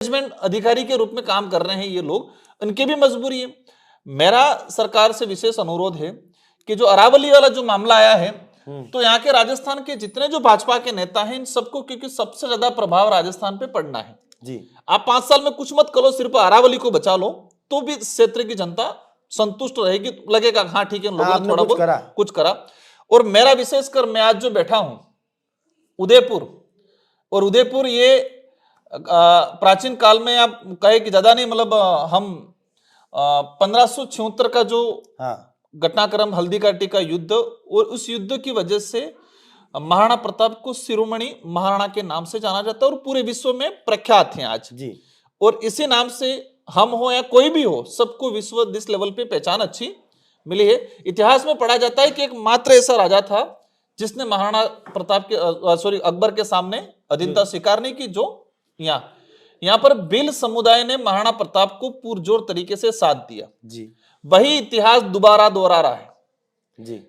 Management अधिकारी के रूप में काम कर रहे हैं ये लोग, उनकी भी मजबूरी है। मेरा सरकार से विशेष अनुरोध है कि जो अरावली वाला जो मामला आया है, तो यहाँ के राजस्थान के जितने जो भाजपा के नेता हैं इन सबको, क्योंकि सबसे ज्यादा प्रभाव राजस्थान पे पड़ना है जी। आप 5 साल में कुछ मत करो, सिर्फ अरावली को बचा लो, तो भी क्षेत्र की जनता संतुष्ट रहेगी, लगेगा हाँ ठीक है लोगों ने थोड़ा बहुत कुछ करा। और मेरा विशेषकर मैं आज जो बैठा हूं उदयपुर, और उदयपुर ये प्राचीन काल में आप कहे कि ज्यादा नहीं, मतलब हम 1576 का जो घटनाक्रम हल्दी घाटी का युद्ध, और उस युद्ध की वजह से महाराणा प्रताप को शिरोमणि महाराणा के नाम से जाना जाता है और पूरे विश्व में प्रख्यात हैं आज जी। और इसी नाम से हम हो या कोई भी हो, सबको विश्व दिस लेवल पे पहचान अच्छी मिली है। इतिहास में पढ़ा जाता है कि एक मात्र ऐसा राजा था जिसने महाराणा प्रताप के अकबर के सामने अधीनता स्वीकार नहीं की, जो यहाँ पर भील समुदाय ने महाराणा प्रताप को पुरजोर तरीके से साथ दिया जी। वही इतिहास दोबारा दोहरा रहा है जी।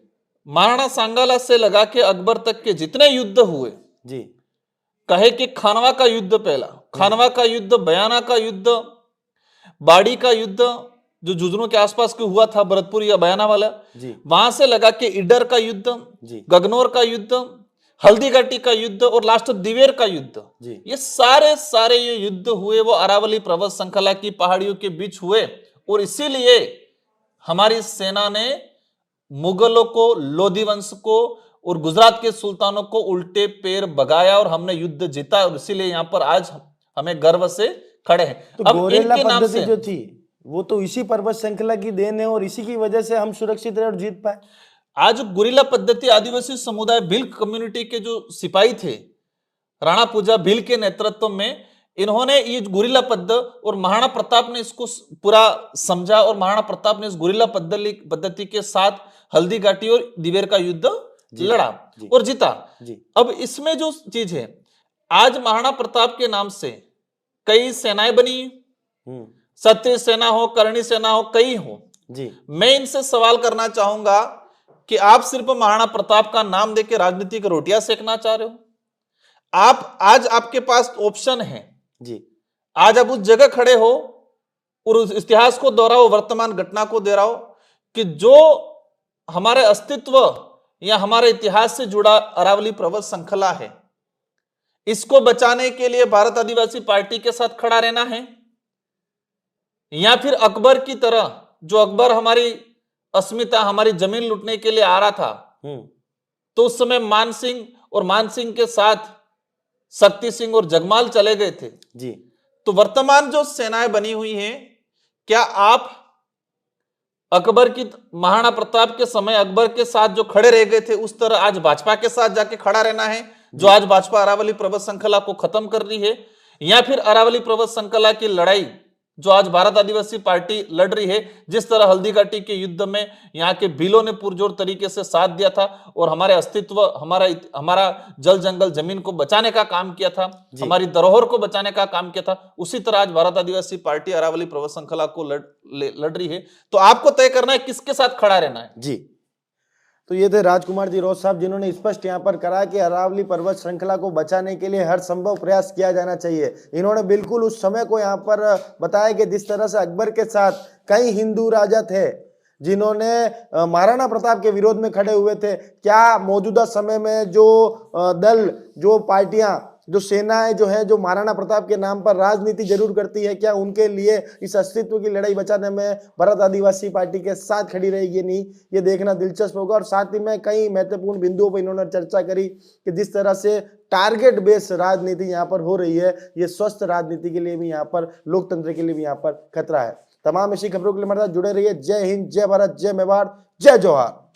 महाराणा सांगाला से लगा के अकबर तक के जितने युद्ध हुए जी, कहे कि खानवा का युद्ध पहला, खानवा का युद्ध, बयाना का युद्ध, बाड़ी का युद्ध जो झुंझुनू के आसपास के हुआ था, भरतपुर या बयाना वाला जी, वहां से लगा के इडर का युद्ध जी, गगनौर का युद्ध, हल्दी घाटी का युद्ध और लास्ट दिवेर का युद्ध जी, ये सारे ये युद्ध हुए वो अरावली पर्वत श्रृंखला की पहाड़ियों के बीच हुए। और इसीलिए हमारी सेना ने मुगलों को, लोधी वंश को और गुजरात के सुल्तानों को उल्टे पैर भगाया और हमने युद्ध जीता, और इसीलिए यहाँ पर आज हमें गर्व से खड़े हैं। तो अब इनके नाम से जो थी वो तो इसी पर्वत श्रृंखला की देन है और इसी की वजह से हम सुरक्षित रहे और जीत पाए। आज गुरिल्ला पद्धति आदिवासी समुदाय भील कम्युनिटी के जो सिपाही थे, राणा पूजा भील के नेतृत्व में, इन्होंने ये गुरिल्ला पद्धति, और महाराणा प्रताप ने इसको पूरा समझा और महाराणा प्रताप ने इस गुरिल्ला पद्धति के साथ हल्दी घाटी और दिवेर का युद्ध लड़ा और जीता। अब इसमें जो चीज है, आज महाराणा प्रताप के नाम से कई सेनाएं बनी, सत्य सेना हो, करणी सेना हो, कई हो जी। मैं इनसे सवाल करना चाहूंगा कि आप सिर्फ महाराणा प्रताप का नाम देके राजनीतिक रोटियां सेकना चाह रहे हो? आप आज आपके पास ऑप्शन है जी, आज आप उस जगह खड़े हो और उस इतिहास को दोहराओ, वर्तमान घटना को दोहराओ कि जो हमारे अस्तित्व या हमारे इतिहास से जुड़ा अरावली पर्वत श्रृंखला है, इसको बचाने के लिए भारत आदिवासी पार्टी के साथ खड़ा रहना है, या फिर अकबर की तरह, जो अकबर हमारी अस्मिता, हमारी जमीन लूटने के लिए आ रहा था, तो उस समय मान सिंह और मान सिंह के साथ शक्ति सिंह और जगमाल चले गए थे जी। तो वर्तमान जो सेनाएं बनी हुई हैं, क्या आप अकबर की, महाराणा प्रताप के समय अकबर के साथ जो खड़े रह गए थे, उस तरह आज भाजपा के साथ जाके खड़ा रहना है, जो आज भाजपा अरावली पर्वत श्रृंखला को खत्म कर रही है, या फिर अरावली पर्वत श्रृंखला की लड़ाई जो आज भारत आदिवासी पार्टी लड़ रही है, जिस तरह हल्दी घाटी के युद्ध में यहाँ के भीलों ने पुरजोर तरीके से साथ दिया था और हमारे अस्तित्व, हमारा जल जंगल जमीन को बचाने का काम किया था, हमारी धरोहर को बचाने का काम किया था, उसी तरह आज भारत आदिवासी पार्टी अरावली पर्वत श्रृंखला को लड़ रही है। तो आपको तय करना है किसके साथ खड़ा रहना है जी। तो ये थे राजकुमार जी रोज साहब, जिन्होंने स्पष्ट यहाँ पर कहा कि अरावली पर्वत श्रृंखला को बचाने के लिए हर संभव प्रयास किया जाना चाहिए। इन्होंने बिल्कुल उस समय को यहाँ पर बताया कि जिस तरह से अकबर के साथ कई हिंदू राजा थे जिन्होंने महाराणा प्रताप के विरोध में खड़े हुए थे, क्या मौजूदा समय में जो दल, जो पार्टियां, जो सेनाएं जो है, जो महाराणा प्रताप के नाम पर राजनीति जरूर करती है, क्या उनके लिए इस अस्तित्व की लड़ाई बचाने में भारत आदिवासी पार्टी के साथ खड़ी रहेगी नहीं, ये देखना दिलचस्प होगा। और साथ ही में कई महत्वपूर्ण बिंदुओं पर इन्होंने चर्चा करी कि जिस तरह से टारगेट बेस्ड राजनीति यहाँ पर हो रही है, ये स्वस्थ राजनीति के लिए भी यहाँ पर, लोकतंत्र के लिए भी यहाँ पर खतरा है। तमाम ऐसी खबरों के लिए हमारे साथ जुड़े रहिए। जय हिंद, जय भारत, जय मेवाड़, जय जवाहर।